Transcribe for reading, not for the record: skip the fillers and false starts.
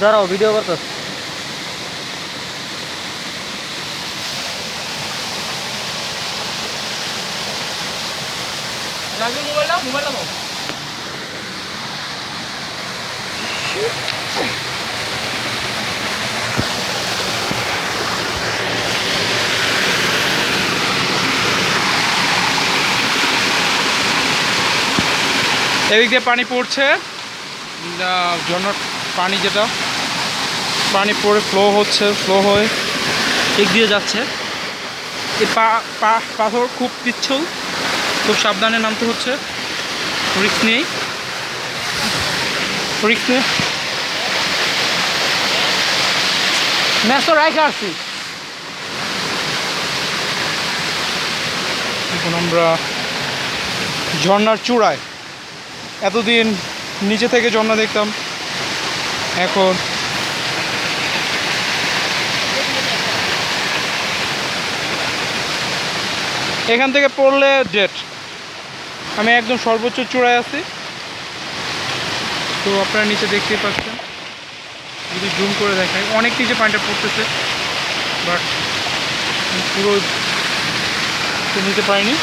দাঁড়াও ভিডিও করতে। এদিক দিয়ে পানি পড়ছে, ঝর্ণার পানি যেটা পানি পড়ে ফ্লো হয়ে দিক দিয়ে যাচ্ছে। এই পাথর খুব পিচ্ছল, খুব সাবধানে নামতে হচ্ছে, রিস্ক নিয়ে মেসো রাইখে আসছি। এখন আমরা ঝর্ণার চূড়ায়। এতদিন নিচে থেকে ঝর্ণা দেখতাম, এখন এখান থেকে পড়লে ডেট। আমি একদম সর্বোচ্চ চূড়ায় আছি, তো আপনারা নিচে দেখতেই পাচ্ছেন। যদি জুম করে দেখাই, অনেক নিচে পানিটা পড়তেছে, বাট পুরো নিতে পারিনি।